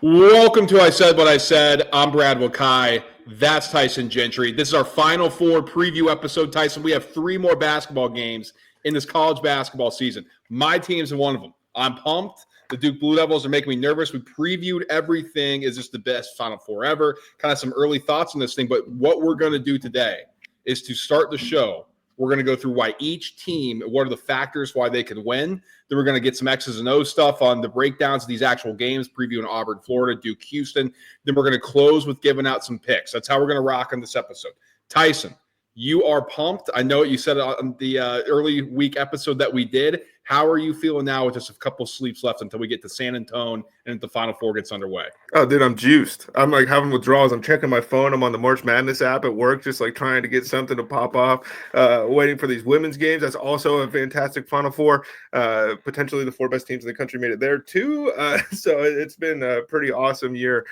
Welcome to I Said What I Said. I'm Brad Wakai. That's Tyson Gentry. This is our Final Four preview episode, Tyson. We have 3 more basketball games in this college basketball season. My team's in one of them. I'm pumped. The Duke Blue Devils are making me nervous. We previewed everything. Is this the best Final Four ever? Kind of some early thoughts on this thing. But what we're going to do today is to start the show. We're going to go through why each team, what are the factors why they could win. Then we're going to get some X's and O's stuff on the breakdowns of these actual games, previewing Auburn, Florida, Duke, Houston. Then we're going to close with giving out some picks. That's how we're going to rock on this episode. Tyson, you are pumped. I know you said it on the early week episode that we did. How are you feeling now with just a couple sleeps left until we get to San Antonio and the Final Four gets underway? Oh, dude, I'm juiced. I'm like having withdrawals. I'm checking my phone. I'm on the March Madness app at work, just like trying to get something to pop off, waiting for these women's games. That's also a fantastic Final Four. Potentially the 4 best teams in the country made it there too. So it's been a pretty awesome year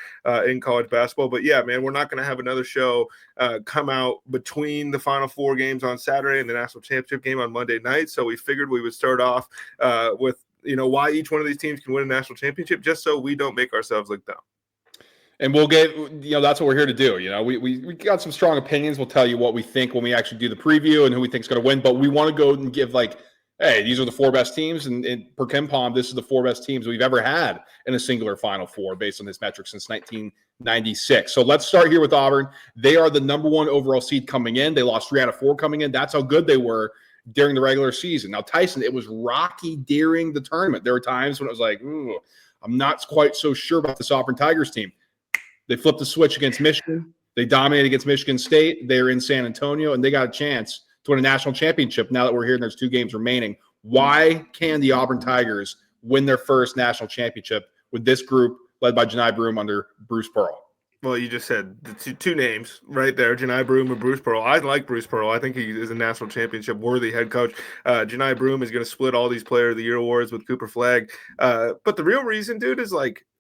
in college basketball. But yeah, man, we're not going to have another show come out between the Final Four games on Saturday and the national championship game on Monday night. So we figured we would start off with why each one of these teams can win a national championship, just so we don't make ourselves look dumb. And we'll get, that's what we're here to do. We got some strong opinions. We'll tell you what we think when we actually do the preview and who we think is going to win. But we want to go and give hey, these are the 4 best teams. And per KenPom, this is the 4 best teams we've ever had in a singular Final Four based on this metric since 1996. So let's start here with Auburn. They are the number 1 overall seed coming in. They lost 3 out of 4 coming in. That's how good they were during the regular season. Now, Tyson, it was rocky during the tournament. There were times when it was like, I'm not quite so sure about this Auburn Tigers team. They flipped the switch against Michigan. They dominated against Michigan State. They're in San Antonio, and they got a chance to win a national championship now that we're here and there's 2 games remaining. Why can the Auburn Tigers win their first national championship with this group led by Johni Broome under Bruce Pearl? Well, you just said the two names right there, Johni Broome and Bruce Pearl. I like Bruce Pearl. I think he is a national championship-worthy head coach. Johni Broome is going to split all these Player of the Year awards with Cooper Flagg. But the real reason, dude, is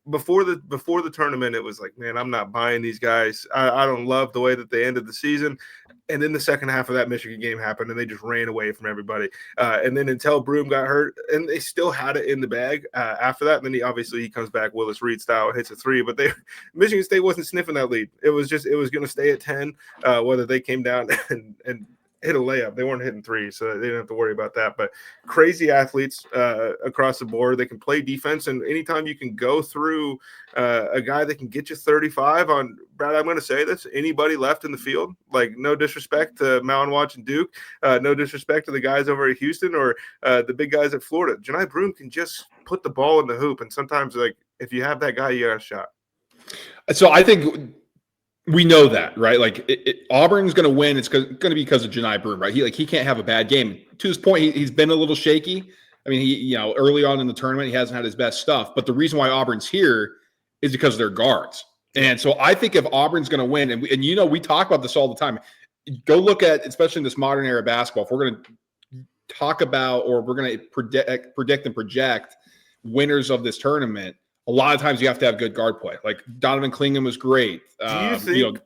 before the tournament, it was like, man, I'm not buying these guys. I don't love the way that they ended the season. And then the second half of that Michigan game happened, and they just ran away from everybody. And then until Broome got hurt, and they still had it in the bag after that. And then he comes back Willis Reed style, hits a 3. But Michigan State wasn't sniffing that lead. It was going to stay at 10, whether they came down and hit a layup. They weren't hitting 3, so they didn't have to worry about that. But crazy athletes across the board. They can play defense, and anytime you can go through a guy that can get you 35 on – Brad, I'm going to say this, anybody left in the field, like no disrespect to Mountain Watch and Duke, no disrespect to the guys over at Houston or the big guys at Florida. Johni Broome can just put the ball in the hoop, and sometimes, if you have that guy, you got a shot. So I think – we know that, right? Auburn's going to win. It's going to be because of Johni Broome, right? He can't have a bad game. To his point, he's been a little shaky. I mean, early on in the tournament, he hasn't had his best stuff. But the reason why Auburn's here is because of their guards. And so I think if Auburn's going to win, and we talk about this all the time. Go look at, especially in this modern era basketball, if we're going to talk about or we're going to predict and project winners of this tournament, a lot of times you have to have good guard play. Like Donovan Clingan was great. Do you think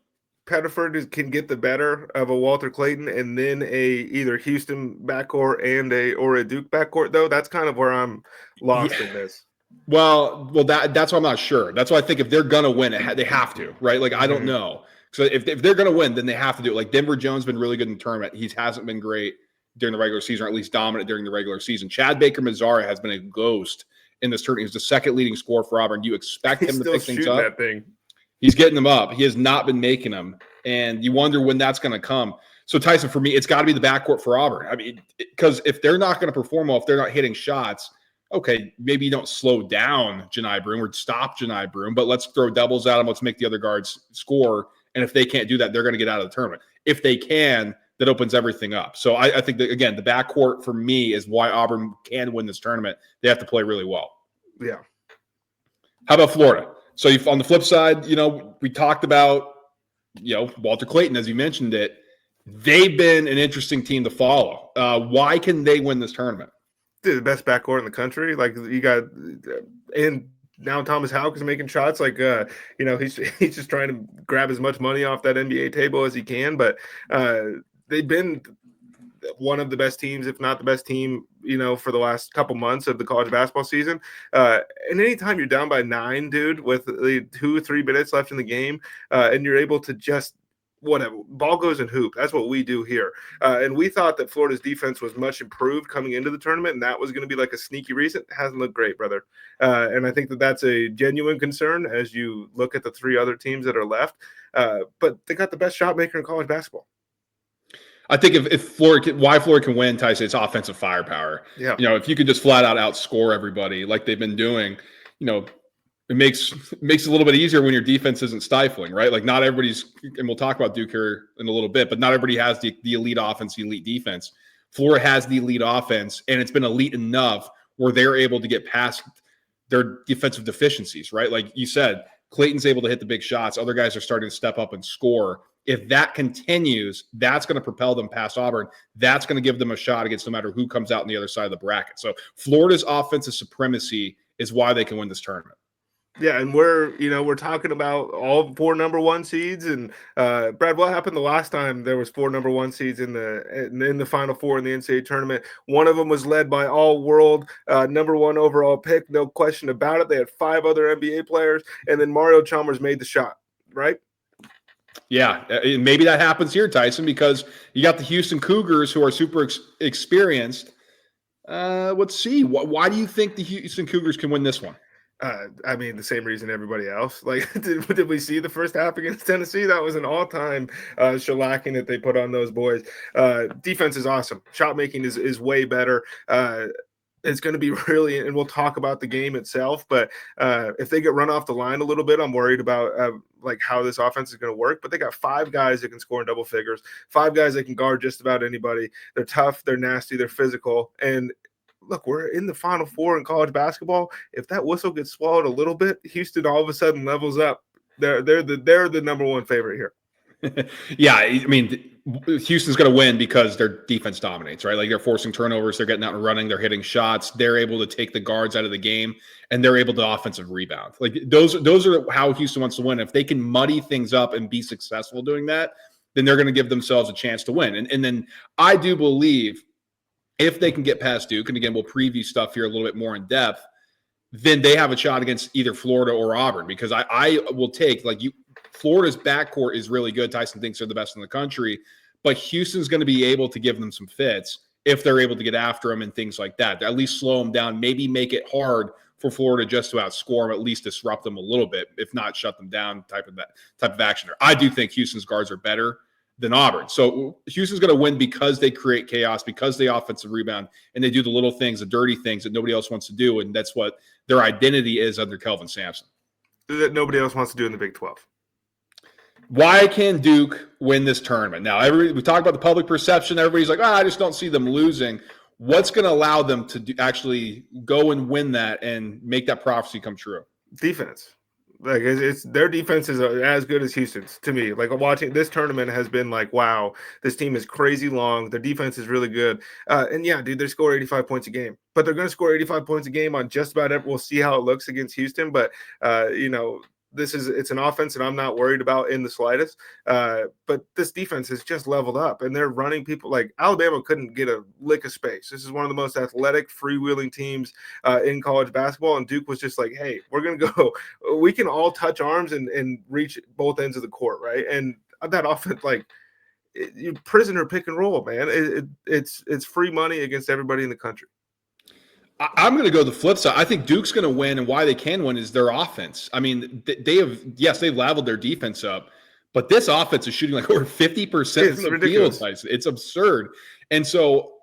Pettiford can get the better of a Walter Clayton and then either Houston backcourt or a Duke backcourt, though? That's kind of where I'm lost in this. Well, that's why I'm not sure. That's why I think if they're going to win, they have to, right? I don't know. So if they're going to win, then they have to do it. Denver Jones has been really good in the tournament. He hasn't been great during the regular season, or at least dominant during the regular season. Chad Baker-Mazara has been a ghost in this tournament. He's the second leading scorer for Auburn. You expect him to pick things up. That thing. He's getting them up. He has not been making them. And you wonder when that's going to come. So, Tyson, for me, it's got to be the backcourt for Auburn. I mean, because if they're not going to perform well, if they're not hitting shots, okay, maybe you don't slow down Johni Broome or stop Johni Broome, but let's throw doubles at him. Let's make the other guards score. And if they can't do that, they're going to get out of the tournament. If they can, that opens everything up. So I think that, again, the backcourt for me is why Auburn can win this tournament. They have to play really well. Yeah. How about Florida? So on the flip side, we talked about, Walter Clayton, as you mentioned it. They've been an interesting team to follow. Why can they win this tournament? Dude, the best backcourt in the country. You got and now Thomas Houck is making shots. He's just trying to grab as much money off that NBA table as he can. But they've been one of the best teams, if not the best team, for the last couple months of the college basketball season. And anytime you're down by 9, dude, with 2 or 3 minutes left in the game, and you're able to just whatever, ball goes in hoop. That's what we do here. And we thought that Florida's defense was much improved coming into the tournament, and that was going to be like a sneaky reason. It hasn't looked great, brother. And I think that that's a genuine concern as you look at the 3 other teams that are left. But they got the best shot maker in college basketball. I think if Florida, why Florida can win, Tyson, it's offensive firepower. Yeah. If you could just flat out outscore everybody like they've been doing, it makes it a little bit easier when your defense isn't stifling, right? Like not everybody's, and we'll talk about Duke here in a little bit, but not everybody has the elite offense, the elite defense. Florida has the elite offense, and it's been elite enough where they're able to get past their defensive deficiencies, right? Like you said, Clayton's able to hit the big shots. Other guys are starting to step up and score. If that continues, that's going to propel them past Auburn. That's going to give them a shot against no matter who comes out on the other side of the bracket. So Florida's offensive supremacy is why they can win this tournament. Yeah, and we're talking about all 4 number 1 seeds. And Brad, what happened the last time there was 4 number 1 seeds in the Final Four in the NCAA tournament? One of them was led by all-world number 1 overall pick, no question about it. They had 5 other NBA players, and then Mario Chalmers made the shot, right? Yeah, maybe that happens here, Tyson, because you got the Houston Cougars who are super experienced. Let's see. Why do you think the Houston Cougars can win this one? I mean, the same reason everybody else. Like, did we see the first half against Tennessee? That was an all-time shellacking that they put on those boys. Defense is awesome. Shot making is way better. It's going to be really, and we'll talk about the game itself, but if they get run off the line a little bit, I'm worried about like how this offense is going to work. But they got 5 guys that can score in double figures, 5 guys that can guard just about anybody. They're tough, they're nasty, they're physical, and look, we're in the Final Four in college basketball. If that whistle gets swallowed a little bit, Houston all of a sudden levels up. They're the number 1 favorite here. Yeah, I mean, Houston's going to win because their defense dominates, right? Like they're forcing turnovers, they're getting out and running, they're hitting shots, they're able to take the guards out of the game, and they're able to offensive rebound. Like those are how Houston wants to win. If they can muddy things up and be successful doing that, then they're going to give themselves a chance to win. And then I do believe if they can get past Duke, and again, we'll preview stuff here a little bit more in depth, then they have a shot against either Florida or Auburn, because I will take, like, Florida's backcourt is really good. Tyson thinks they're the best in the country, but Houston's going to be able to give them some fits if they're able to get after them and things like that. At least slow them down, maybe make it hard for Florida just to outscore them, at least disrupt them a little bit, if not shut them down type of action. I do think Houston's guards are better than Auburn. So Houston's going to win because they create chaos, because they offensive rebound, and they do the little things, the dirty things that nobody else wants to do, and that's what their identity is under Kelvin Sampson. That nobody else wants to do in the Big 12. Why can Duke win this tournament? Now, we talk about the public perception. Everybody's like, I just don't see them losing. What's going to allow them to actually go and win that and make that prophecy come true? Defense. Like it's their defense is as good as Houston's to me. Like watching this tournament has been like, wow, this team is crazy long. Their defense is really good. And yeah, dude, they score 85 points a game, but they're going to score 85 points a game on just about every. We'll see how it looks against Houston, but it's an offense that I'm not worried about in the slightest. But this defense has just leveled up, and they're running people like Alabama couldn't get a lick of space. This is one of the most athletic, freewheeling teams in college basketball. And Duke was just like, hey, we're going to go. We can all touch arms and reach both ends of the court, right? And that offense, like, you prisoner pick and roll, man. It's free money against everybody in the country. I'm going to go the flip side. I think Duke's going to win, and why they can win is their offense. I mean, they've leveled their defense up, but this offense is shooting like over 50% from the field. It's absurd. And so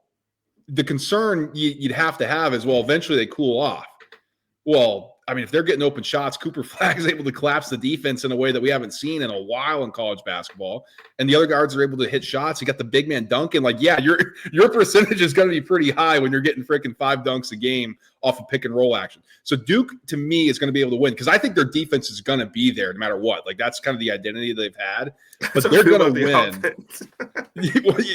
the concern you'd have to have is, well, eventually they cool off. Well, I mean, if they're getting open shots, Cooper Flagg is able to collapse the defense in a way that we haven't seen in a while in college basketball. And the other guards are able to hit shots. You got the big man dunking. Like, yeah, your percentage is going to be pretty high when you're getting freaking 5 dunks a game off of pick and roll action. So Duke, to me, is going to be able to win because I think their defense is going to be there no matter what. Like, that's kind of the identity they've had. But they're going to win.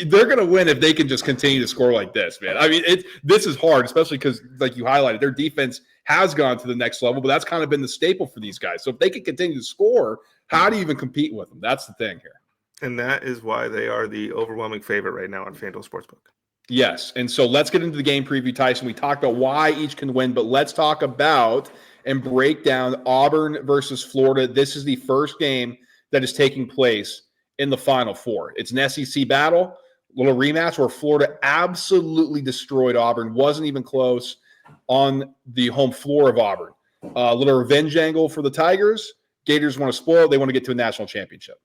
They're going to win if they can just continue to score like this, man. I mean, this is hard, especially because, like you highlighted, their defense has gone to the next level, but that's kind of been the staple for these guys. So if they can continue to score, how do you even compete with them? That's the thing here. And that is why they are the overwhelming favorite right now on FanDuel Sportsbook. Yes. And so let's get into the game preview, Tyson. We talked about why each can win, but let's talk about and break down Auburn versus Florida. This is the first game that is taking place in the Final Four. It's an SEC battle, little rematch where Florida absolutely destroyed Auburn, wasn't even close on the home floor of Auburn. A little revenge angle for the Tigers. Gators want to spoil it. They want to get to a national championship.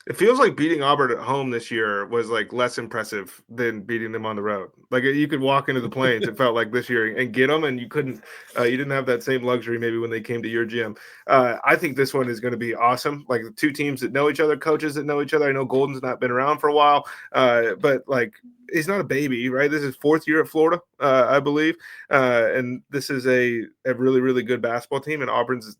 It feels like beating Auburn at home this year was like less impressive than beating them on the road. Like you could walk into the Plains, it felt like this year, and get them, and you couldn't. You didn't have that same luxury maybe when they came to your gym. I think this one is going to be awesome. Like the two teams that know each other, coaches that know each other. I know Golden's not been around for a while, but like he's not a baby, right? This is fourth year at Florida, I believe, and this is a really really good basketball team. And Auburn's.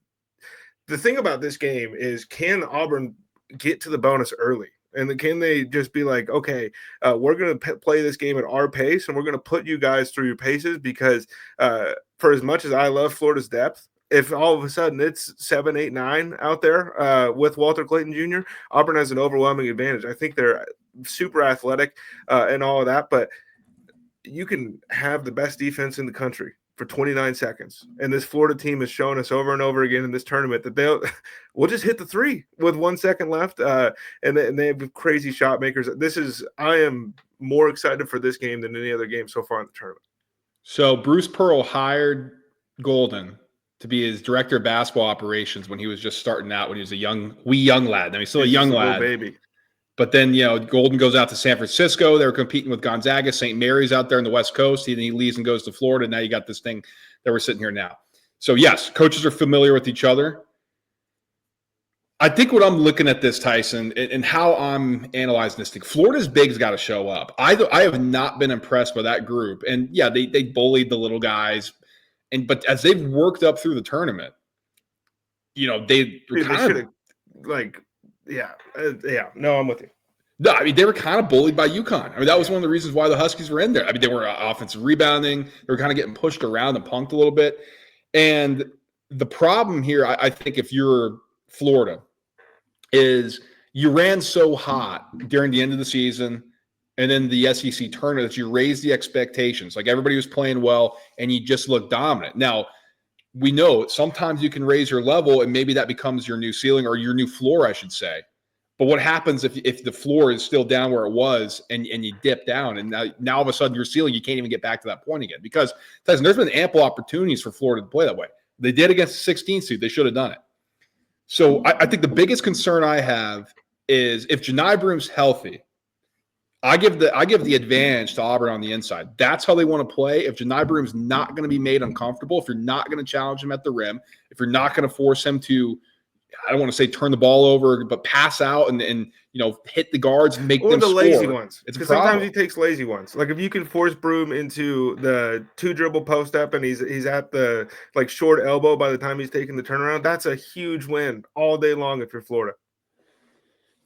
The thing about this game is, can Auburn get to the bonus early? And then can they just be like, okay, we're going to play this game at our pace, and we're going to put you guys through your paces? Because for as much as I love Florida's depth, if all of a sudden it's 7, 8, 9 out there with Walter Clayton Jr., Auburn has an overwhelming advantage. I think they're super athletic and all of that, but you can have the best defense in the country for 29 seconds. And this Florida team has shown us over and over again in this tournament that we'll just hit the three with 1 second left. And they have crazy shot makers. I am more excited for this game than any other game so far in the tournament. So Bruce Pearl hired Golden to be his director of basketball operations when he was just starting out, when he was a young lad. Now he's still a young lad. Baby. But then, Golden goes out to San Francisco. They were competing with Gonzaga. St. Mary's out there in the West Coast. Then he leaves and goes to Florida. Now you got this thing that we're sitting here now. So, yes, coaches are familiar with each other. I think what I'm looking at this, Tyson, and how I'm analyzing this thing, Florida's big's got to show up. I have not been impressed by that group. And, yeah, they bullied the little guys. But as they've worked up through the tournament, they should have, no, I'm with you. No, I mean, they were kind of bullied by UConn. I mean, that was one of the reasons why the Huskies were in there. I mean, they were offensive rebounding. They were kind of getting pushed around and punked a little bit. And the problem here, I think, if you're Florida, is you ran so hot during the end of the season and then the SEC tournament that you raised the expectations. Like everybody was playing well and you just looked dominant. Now, we know sometimes you can raise your level and maybe that becomes your new ceiling or your new floor, I should say. But what happens if the floor is still down where it was and you dip down and now all of a sudden your ceiling, you can't even get back to that point again? Because, Tyson, there's been ample opportunities for Florida to play that way. They did against the 16th seed. They should have done it. So I think the biggest concern I have is if Janai Broom's healthy, I give the advantage to Auburn on the inside. That's how they want to play. If Janai Broom's not going to be made uncomfortable, if you're not going to challenge him at the rim, if you're not going to force him to, I don't want to say turn the ball over, but pass out and hit the guards and make them score. Or the lazy ones. Because sometimes he takes lazy ones. Like if you can force Broom into the 2-dribble post up and he's at the short elbow by the time he's taking the turnaround, that's a huge win all day long if you're Florida.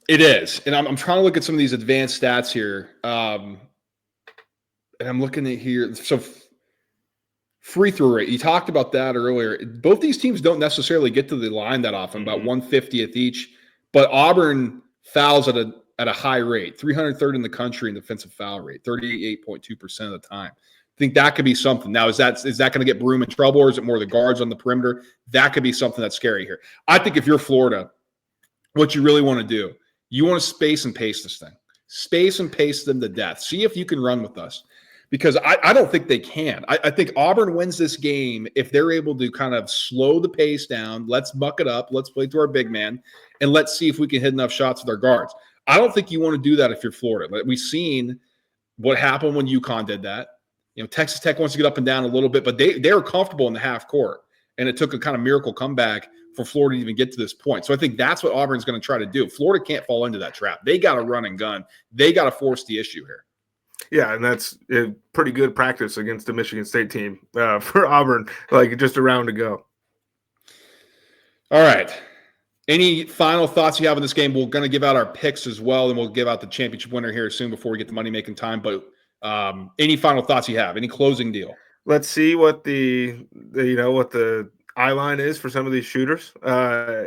It is. And I'm trying to look at some of these advanced stats here. And I'm looking at here. So free throw rate, you talked about that earlier. Both these teams don't necessarily get to the line that often, about 150th each. But Auburn fouls at a high rate, 303rd in the country in defensive foul rate, 38.2% of the time. I think that could be something. Now, is that going to get Broom in trouble, or is it more the guards on the perimeter? That could be something that's scary here. I think if you're Florida, what you really want to do, you want to space and pace this thing. Space and pace them to death. See if you can run with us. Because I don't think they can. I think Auburn wins this game if they're able to kind of slow the pace down. Let's buck it up. Let's play to our big man. And let's see if we can hit enough shots with our guards. I don't think you want to do that if you're Florida. We've seen what happened when UConn did that. Texas Tech wants to get up and down a little bit, but they were comfortable in the half court. And it took a kind of miracle comeback for Florida to even get to this point. So I think that's what Auburn's going to try to do. Florida can't fall into that trap. They got to run and gun. They got to force the issue here. Yeah, and that's a pretty good practice against the Michigan State team for Auburn, just a round to go. All right. Any final thoughts you have on this game? We're going to give out our picks as well, and we'll give out the championship winner here soon before we get to money-making time. But any final thoughts you have? Any closing deal? Let's see what the eye line is for some of these shooters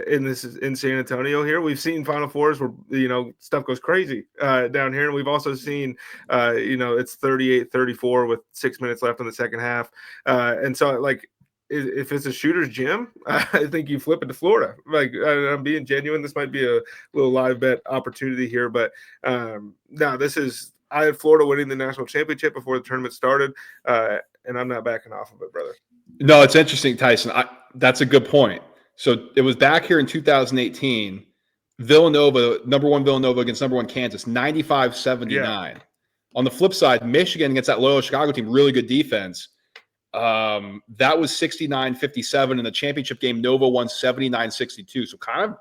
in San Antonio here. We've seen Final Fours where, stuff goes crazy down here. And we've also seen, it's 38-34 with 6 minutes left in the second half. And so, like, if it's a shooter's gym, I think you flip it to Florida. Like, I'm being genuine. This might be a little live bet opportunity here. But no, I had Florida winning the national championship before the tournament started. And I'm not backing off of it, brother. No, it's interesting, Tyson. That's a good point. So it was back here in 2018, Villanova, number one Villanova against number one Kansas, 95-79. Yeah. On the flip side, Michigan against that Loyola Chicago team, really good defense. That was 69-57 in the championship game. Nova won 79-62. So kind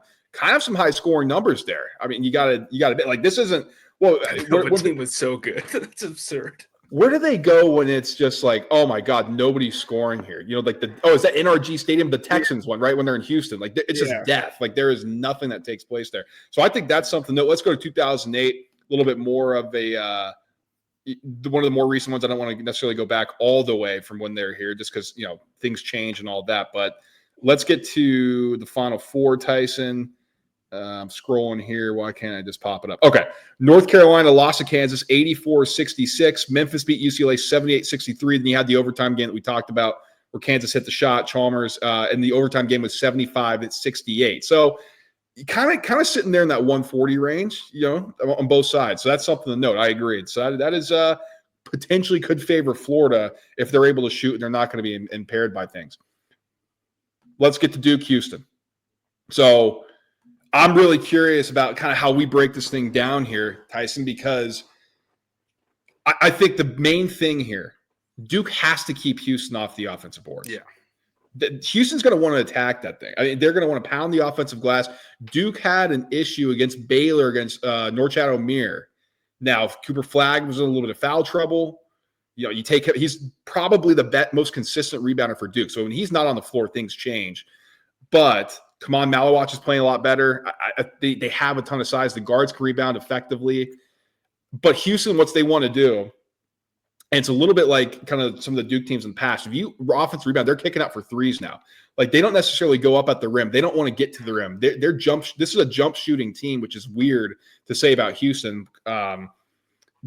of some high scoring numbers there. I mean, you gotta admit, like, this isn't the team was so good. That's absurd. Where do they go when it's just like, oh my God, nobody's scoring here? Like is that NRG Stadium, the Texans one, right? When they're in Houston, like it's just death. Like there is nothing that takes place there. So I think that's something. Let's go to 2008, a little bit more of a one of the more recent ones. I don't want to necessarily go back all the way from when they're here, just because things change and all that. But let's get to the Final Four, Tyson. I'm scrolling here. Why can't I just pop it up? Okay. North Carolina lost to Kansas 84-66. Memphis beat UCLA 78-63. Then you had the overtime game that we talked about where Kansas hit the shot, Chalmers, and the overtime game was 75-68. So you kind of sitting there in that 140 range, on both sides. So that's something to note. I agree. So that is potentially could favor Florida if they're able to shoot and they're not going to be impaired by things. Let's get to Duke Houston. So I'm really curious about kind of how we break this thing down here, Tyson, because I think the main thing here, Duke has to keep Houston off the offensive boards. Yeah. Houston's going to want to attack that thing. I mean, they're going to want to pound the offensive glass. Duke had an issue against Baylor, against Norchad Omier. Now, if Cooper Flagg was in a little bit of foul trouble, he's probably the most consistent rebounder for Duke. So when he's not on the floor, things change. But Kaman Malawach is playing a lot better. They have a ton of size. The guards can rebound effectively. But Houston, what they want to do, and it's a little bit like kind of some of the Duke teams in the past. If you offense rebound, they're kicking out for threes now. Like, they don't necessarily go up at the rim. They don't want to get to the rim. They're this is a jump shooting team, which is weird to say about Houston.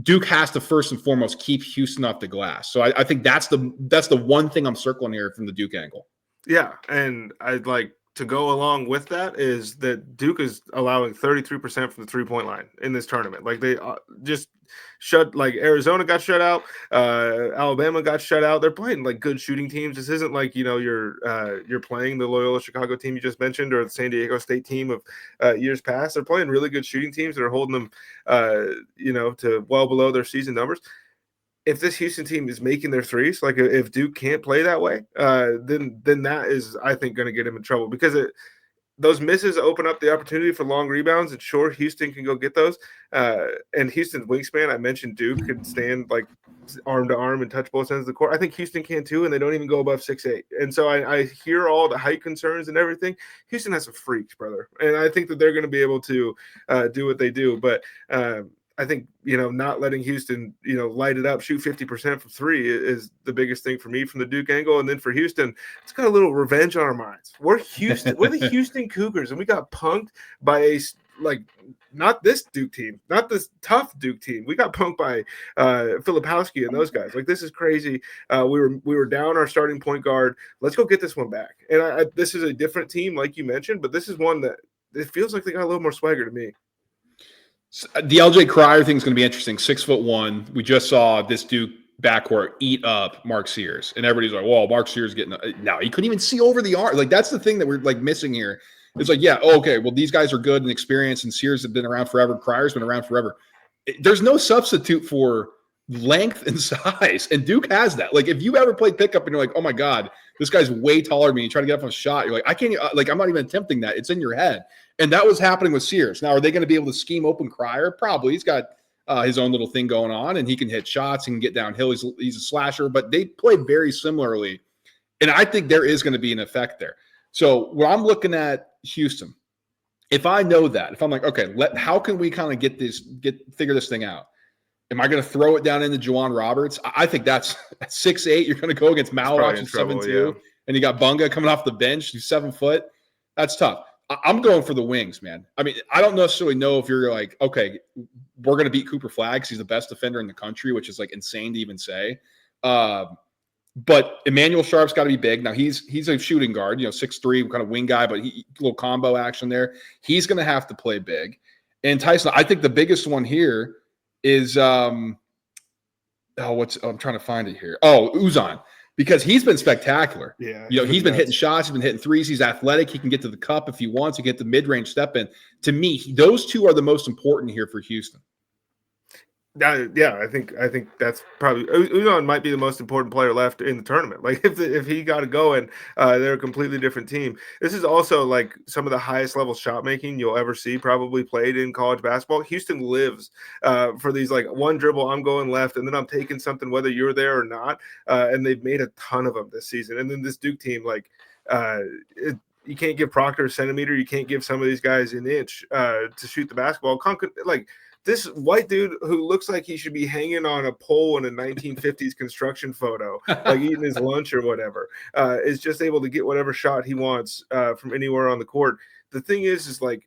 Duke has to first and foremost keep Houston off the glass. So I think that's the one thing I'm circling here from the Duke angle. Yeah, and I'd like to go along with that is that Duke is allowing 33% from the three-point line in this tournament. Like, they just like Arizona got shut out, Alabama got shut out. They're playing like good shooting teams. This isn't like, you're playing the Loyola Chicago team you just mentioned or the San Diego State team of years past. They're playing really good shooting teams that are holding them, to well below their season numbers. If this Houston team is making their threes, like if Duke can't play that way, then that is, I think, going to get him in trouble because those misses open up the opportunity for long rebounds. And sure, Houston can go get those. And Houston's wingspan, I mentioned Duke could stand like arm to arm and touch both ends of the court. I think Houston can too, and they don't even go above 6'8". And so I hear all the height concerns and everything. Houston has some freaks, brother. And I think that they're going to be able to do what they do. But I think, not letting Houston, light it up, shoot 50% from three is the biggest thing for me from the Duke angle. And then for Houston, it's got a little revenge on our minds. We're the Houston Cougars, and we got punked by not this Duke team, not this tough Duke team. We got punked by Filipowski and those guys. Like, this is crazy. We were down our starting point guard. Let's go get this one back. And this is a different team, like you mentioned, but this is one that it feels like they got a little more swagger to me. The LJ Cryer thing is going to be interesting. 6'1". We just saw this Duke backcourt eat up Mark Sears, and everybody's like, "Well, Mark Sears getting now." He couldn't even see over the arm. Like, that's the thing that we're like missing here. It's like, yeah, okay, well, these guys are good and experienced, and Sears have been around forever. Cryer's been around forever. There's no substitute for length and size, and Duke has that. Like, if you ever played pickup and you're like, "Oh my God, this guy's way taller than me," and try to get up on a shot, you're like, "I can't." Like, I'm not even attempting that. It's in your head. And that was happening with Sears. Now, are they going to be able to scheme open Cryer? Probably. He's got his own little thing going on, and he can hit shots and get downhill. He's a slasher, but they play very similarly. And I think there is going to be an effect there. So when I'm looking at Houston, if I know that, if I'm like, okay, how can we kind of figure this thing out? Am I going to throw it down into Juwan Roberts? I think that's 6'8". You're going to go against Malawach at 7'2". and you got Bunga coming off the bench, who's 7 foot. That's tough. I'm going for the wings, man. I mean, I don't necessarily know if you're like, okay, we're going to beat Cooper Flagg because he's the best defender in the country, which is like insane to even say. But Emmanuel Sharp's got to be big. Now he's a shooting guard, 6'3", kind of wing guy, but little combo action there. He's going to have to play big. And Tyson, I think the biggest one here is I'm trying to find it here. Oh, Uzan. Because he's been spectacular. Yeah. He's been hitting shots. He's been hitting threes. He's athletic. He can get to the cup if he wants to get the mid-range step in. To me, those two are the most important here for Houston. Yeah, I think that's probably Udon might be the most important player left in the tournament. Like if he got to go and they're a completely different team. This is also like some of the highest level shot making you'll ever see probably played in college basketball. Houston lives for these like one dribble, I'm going left, and then I'm taking something whether you're there or not. And they've made a ton of them this season. And then this Duke team, like you can't give Proctor a centimeter, you can't give some of these guys an inch to shoot the basketball. Like this white dude who looks like he should be hanging on a pole in a 1950s construction photo, like eating his lunch or whatever, is just able to get whatever shot he wants from anywhere on the court. The thing is like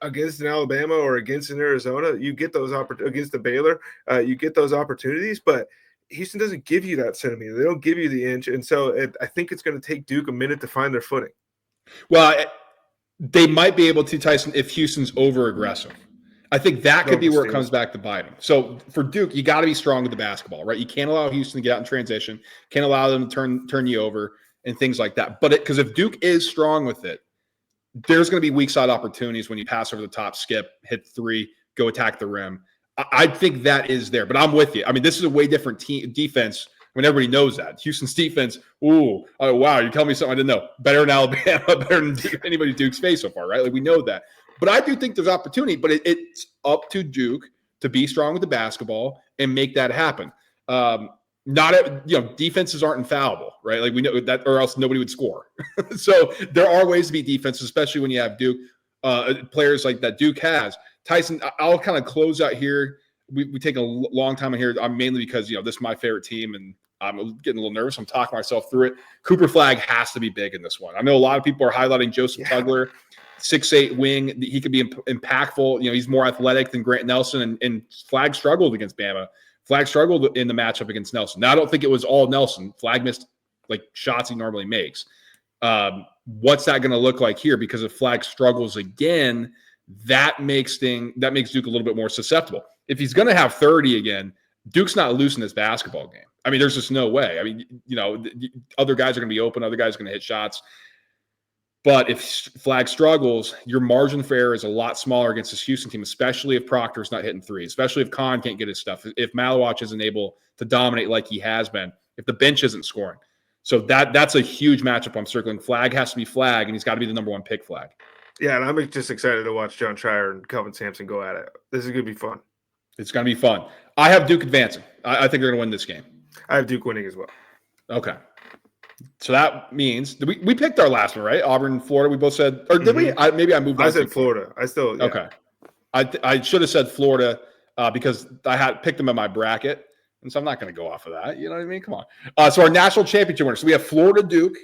against an Alabama or against an Arizona, you get those against the Baylor, you get those opportunities, but Houston doesn't give you that centimeter. They don't give you the inch, and so I think it's going to take Duke a minute to find their footing. Well, they might be able to, Tyson, if Houston's over-aggressive. I think that could be where it comes back to bite them. So for Duke, you got to be strong with the basketball, right? You can't allow Houston to get out in transition. Can't allow them to turn you over and things like that. But because if Duke is strong with it, there's going to be weak side opportunities when you pass over the top, skip, hit three, go attack the rim. I think that is there. But I'm with you. I mean, this is a way different defense. I mean, everybody knows that. Houston's defense, oh, wow, you're telling me something I didn't know. Better than Alabama, better than anybody Duke's faced so far, right? Like, we know that. But I do think there's opportunity, but it's up to Duke to be strong with the basketball and make that happen. Defenses aren't infallible, right? Like we know that, or else nobody would score. So there are ways to beat defense, especially when you have Duke players like that Duke has. Tyson, I'll kind of close out here. We take a long time in here. Mainly because this is my favorite team, and I'm getting a little nervous. I'm talking myself through it. Cooper Flagg has to be big in this one. I know a lot of people are highlighting Joseph Tugler. 6'8" wing, he could be impactful. He's more athletic than Grant Nelson, and Flagg struggled against Bama. Flagg struggled in the matchup against Nelson. Now, I don't think it was all Nelson. Flagg missed like shots he normally makes. What's that going to look like here? Because if Flagg struggles again, that makes Duke a little bit more susceptible. If he's going to have 30 again, Duke's not losing this basketball game. I mean, there's just no way. I mean, other guys are going to be open. Other guys are going to hit shots. But if Flagg struggles, your margin for error is a lot smaller against this Houston team, especially if Proctor's not hitting threes, especially if Kahn can't get his stuff, if Malawach isn't able to dominate like he has been, if the bench isn't scoring. So that's a huge matchup I'm circling. Flagg has to be Flagg, and he's got to be the number one pick Flagg. Yeah, and I'm just excited to watch John Shire and Kelvin Sampson go at it. This is going to be fun. It's going to be fun. I have Duke advancing. I think they're going to win this game. I have Duke winning as well. Okay. So that means we picked our last one, right? Auburn, Florida. We both said, or did we? Maybe I moved. I said Florida. I still okay. I should have said Florida because I had picked them in my bracket, and so I'm not going to go off of that. You know what I mean? Come on. So our national championship winners. So we have Florida Duke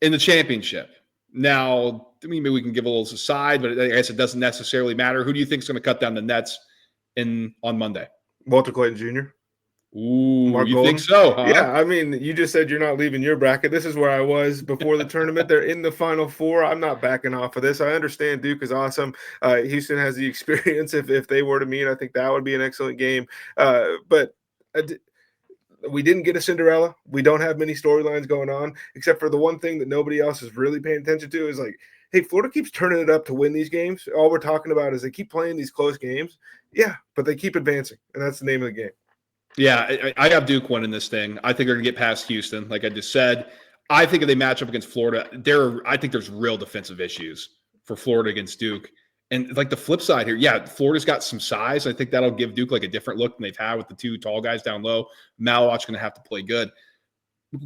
in the championship. Now, maybe we can give a little aside, but I guess it doesn't necessarily matter. Who do you think is going to cut down the nets on Monday? Walter Clayton Jr. Ooh, Mark you Golden. Think so? Huh? Yeah, I mean, you just said you're not leaving your bracket. This is where I was before the tournament. They're in the Final Four. I'm not backing off of this. I understand Duke is awesome. Houston has the experience. If they were to meet, I think that would be an excellent game. But we didn't get a Cinderella. We don't have many storylines going on, except for the one thing that nobody else is really paying attention to is like, hey, Florida keeps turning it up to win these games. All we're talking about is they keep playing these close games. Yeah, but they keep advancing, and that's the name of the game. Yeah, I have Duke winning this thing. I think they're going to get past Houston, like I just said. I think if they match up against Florida, I think there's real defensive issues for Florida against Duke. And like the flip side here, yeah, Florida's got some size. I think that'll give Duke like a different look than they've had with the two tall guys down low. Malawach's going to have to play good.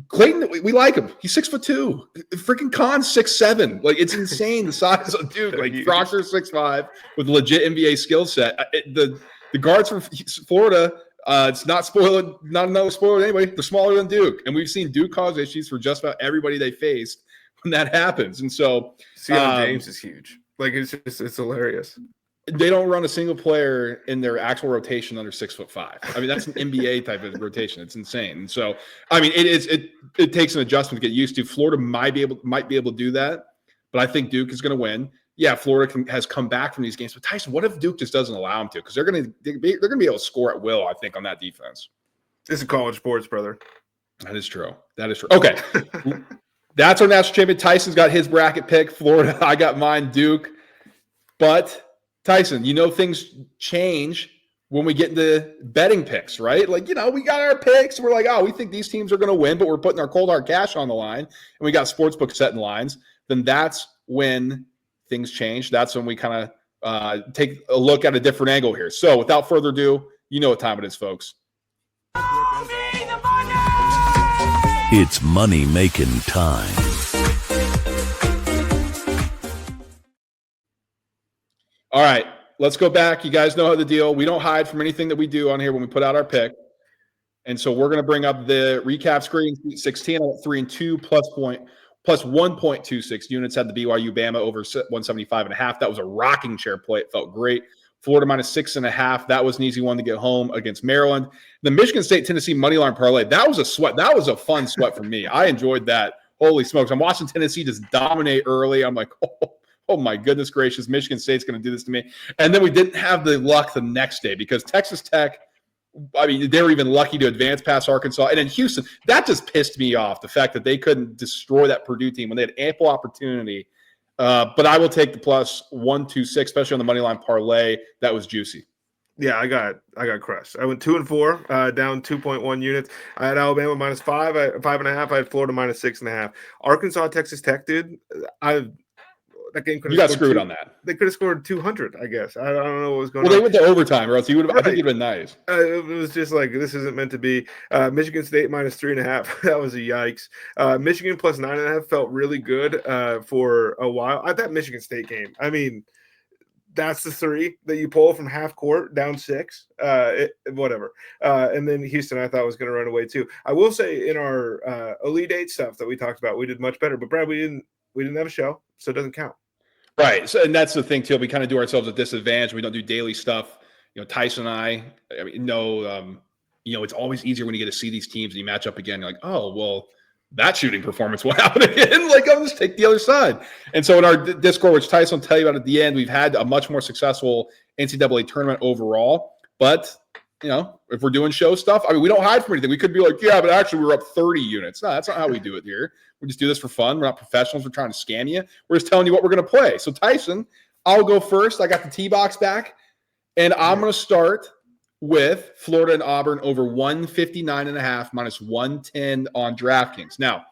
Clayton, we like him. He's 6'2". Freaking Kahn's 6'7". Like, it's insane the size of Duke. Like Proctor's 6'5" with a legit NBA skill set. The guards from Florida It's not another spoiler anyway. They're smaller than Duke, and we've seen Duke cause issues for just about everybody they faced when that happens. And so, James is huge. Like it's hilarious. They don't run a single player in their actual rotation under 6'5". I mean, that's an NBA type of rotation. It's insane. And so, I mean, it takes an adjustment to get used to. Florida might be able to do that, but I think Duke is going to win. Yeah, Florida has come back from these games, but Tyson, what if Duke just doesn't allow them to? Because they're going to be able to score at will, I think, on that defense. This is college sports, brother. That is true. Okay, that's our national champion. Tyson's got his bracket pick. Florida, I got mine. Duke, but Tyson, things change when we get into betting picks, right? Like, we got our picks. We're like, oh, we think these teams are going to win, but we're putting our cold hard cash on the line, and we got sportsbook setting lines. Then that's when things change. That's when we kind of take a look at a different angle here. So without further ado, you know what time it is, folks. It's money-making time. All right, let's go back. You guys know how the deal. We don't hide from anything that we do on here when we put out our pick. And so we're going to bring up the recap screen. 16 at 3-2 plus 1.26 units had the BYU Bama over 175.5. That was a rocking chair play. It felt great. Florida minus 6.5. That was an easy one to get home against Maryland. The Michigan State Tennessee moneyline parlay. That was a sweat. That was a fun sweat for me. I enjoyed that. Holy smokes! I'm watching Tennessee just dominate early. I'm like, oh my goodness gracious, Michigan State's going to do this to me. And then we didn't have the luck the next day because Texas Tech, I mean, they were even lucky to advance past Arkansas. And in Houston, that just pissed me off, the fact that they couldn't destroy that Purdue team when they had ample opportunity. But I will take the plus 126, especially on the money line parlay. That was juicy. Yeah, I got crushed. I went 2-4, down 2.1 units. I had Alabama minus 5.5. I had Florida minus 6.5. Arkansas, Texas Tech, dude. That game could have. You got screwed on that. They could have scored 200, I guess. I don't know what was going on. Well, they went to overtime, or else you would have. Right. I think it'd been nice. It was just like, this isn't meant to be. Michigan State minus 3.5. That was a yikes. Michigan plus 9.5 felt really good for a while. That Michigan State game, I mean, that's the three that you pull from half court down 6. Whatever. And then Houston, I thought was going to run away too. I will say in our Elite 8 stuff that we talked about, we did much better. But Brad, we didn't have a show, so it doesn't count. Right. So, and that's the thing too. We kind of do ourselves a disadvantage. We don't do daily stuff. Tyson and I mean, it's always easier when you get to see these teams and you match up again. You're like, oh, well, that shooting performance will happen again. Like, I'll just take the other side. And so in our Discord, which Tyson will tell you about at the end, we've had a much more successful NCAA tournament overall. But, if we're doing show stuff, I mean, we don't hide from anything. We could be like, yeah, but actually we're up 30 units. No, that's not how we do it here. We just do this for fun. We're not professionals. We're trying to scam you. We're just telling you what we're going to play. So, Tyson, I'll go first. I got the T-box back. And I'm going to start with Florida and Auburn over 159.5 minus 110 on DraftKings. Now,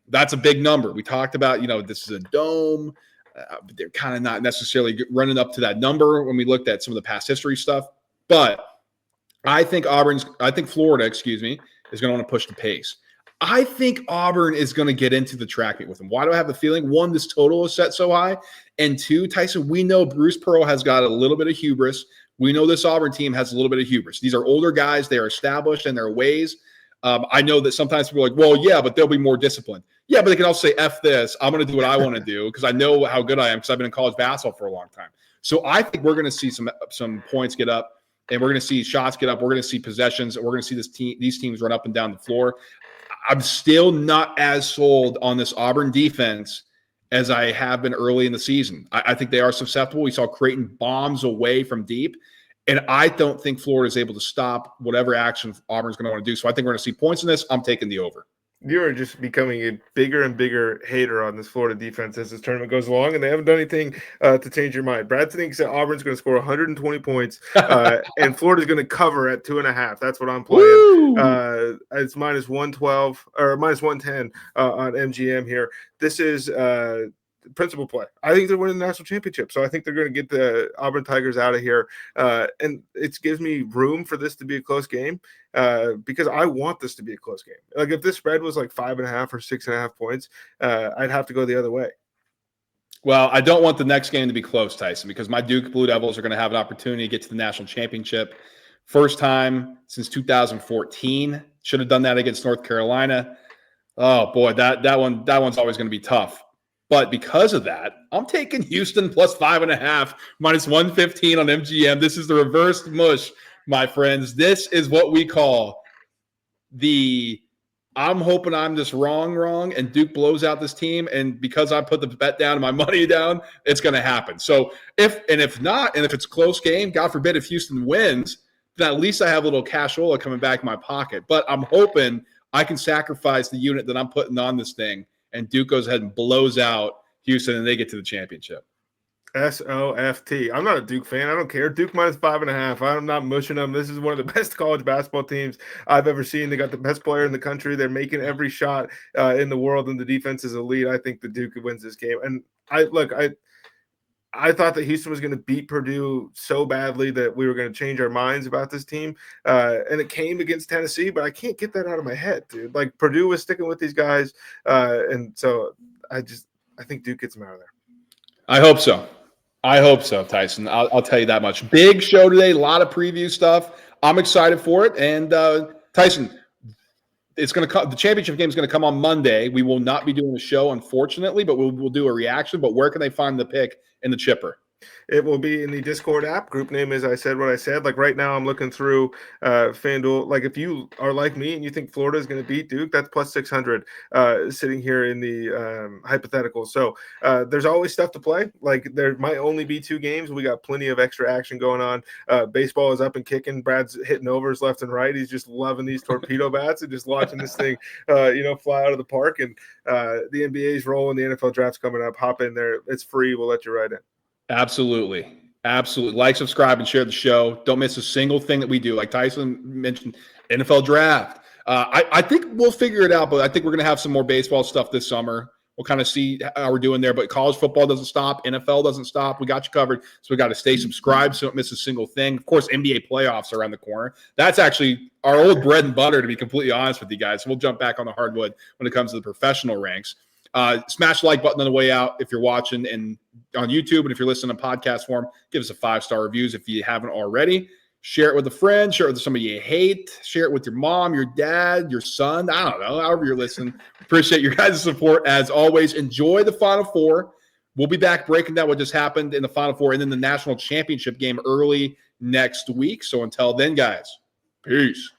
that's a big number. We talked about, this is a dome. But they're kind of not necessarily running up to that number when we looked at some of the past history stuff. But I think Florida, is going to want to push the pace. I think Auburn is going to get into the track meet with them. Why do I have the feeling? 1, this total is set so high. And 2, Tyson, we know Bruce Pearl has got a little bit of hubris. We know this Auburn team has a little bit of hubris. These are older guys. They are established in their ways. I know that sometimes people are like, well, yeah, but they'll be more disciplined. Yeah, but they can also say, F this. I'm going to do what I want to do because I know how good I am because I've been in college basketball for a long time. So I think we're going to see some points get up. And we're going to see shots get up. We're going to see possessions. We're going to see these teams run up and down the floor. I'm still not as sold on this Auburn defense as I have been early in the season. I think they are susceptible. We saw Creighton bombs away from deep. And I don't think Florida is able to stop whatever action Auburn's going to want to do. So I think we're going to see points in this. I'm taking the over. You're just becoming a bigger and bigger hater on this Florida defense as this tournament goes along, and they haven't done anything to change your mind. Brad thinks that Auburn's going to score 120 points, and Florida's going to cover at 2.5. That's what I'm playing. It's minus 112 or minus 110 on MGM here. This is principal play. I think they're winning the national championship, so I think they're going to get the Auburn Tigers out of here, and it gives me room for this to be a close game because I want this to be a close game. Like if this spread was like 5.5 or 6.5 points, I'd have to go the other way. Well, I don't want the next game to be close, Tyson, because my Duke Blue Devils are going to have an opportunity to get to the national championship. First time since 2014. Should have done that against North Carolina. Oh boy, that one's always going to be tough. But because of that, I'm taking Houston plus 5.5, minus 115 on MGM. This is the reverse mush, my friends. This is what we call I'm hoping I'm just wrong, and Duke blows out this team. And because I put the bet down and my money down, it's going to happen. So if not, and if it's a close game, God forbid if Houston wins, then at least I have a little cashola coming back in my pocket. But I'm hoping I can sacrifice the unit that I'm putting on this thing, and Duke goes ahead and blows out Houston, and they get to the championship. SOFT. I'm not a Duke fan. I don't care. Duke minus 5.5. I'm not mushing them. This is one of the best college basketball teams I've ever seen. They got the best player in the country. They're making every shot in the world, and the defense is elite. I think the Duke wins this game. And I thought that Houston was going to beat Purdue so badly that we were going to change our minds about this team. And it came against Tennessee, but I can't get that out of my head, dude. Like, Purdue was sticking with these guys. And so I think Duke gets them out of there. I hope so, Tyson. I'll tell you that much. Big show today. A lot of preview stuff. I'm excited for it. And Tyson, it's going to come. The championship game is going to come on Monday. We will not be doing a show, unfortunately, but we'll do a reaction. But where can they find the pick in the chipper? It will be in the Discord app. Group name is I Said What I Said. Like right now, I'm looking through FanDuel. Like if you are like me and you think Florida is going to beat Duke, that's plus 600 sitting here in the hypothetical. So there's always stuff to play. Like there might only be 2 games. We got plenty of extra action going on. Baseball is up and kicking. Brad's hitting overs left and right. He's just loving these torpedo bats and just watching this thing, fly out of the park. And the NBA is rolling. The NFL draft's coming up. Hop in there. It's free. We'll let you right in. Absolutely. Like, subscribe, and share the show. Don't miss a single thing that we do. Like Tyson mentioned, NFL draft. I think we'll figure it out, but I think we're going to have some more baseball stuff this summer. We'll kind of see how we're doing there. But college football doesn't stop. NFL doesn't stop. We got you covered. So we got to stay subscribed so don't miss a single thing. Of course, NBA playoffs are around the corner. That's actually our old bread and butter, to be completely honest with you guys. So we'll jump back on the hardwood when it comes to the professional ranks. Smash the like button on the way out if you're watching and on YouTube, and if you're listening in podcast form, give us a 5-star reviews if you haven't already. Share it with a friend, share it with somebody you hate, share it with your mom, your dad, your son. I don't know, however you're listening. Appreciate your guys' support as always. Enjoy the Final Four. We'll be back breaking down what just happened in the Final Four and then the national championship game early next week. So until then, guys, peace.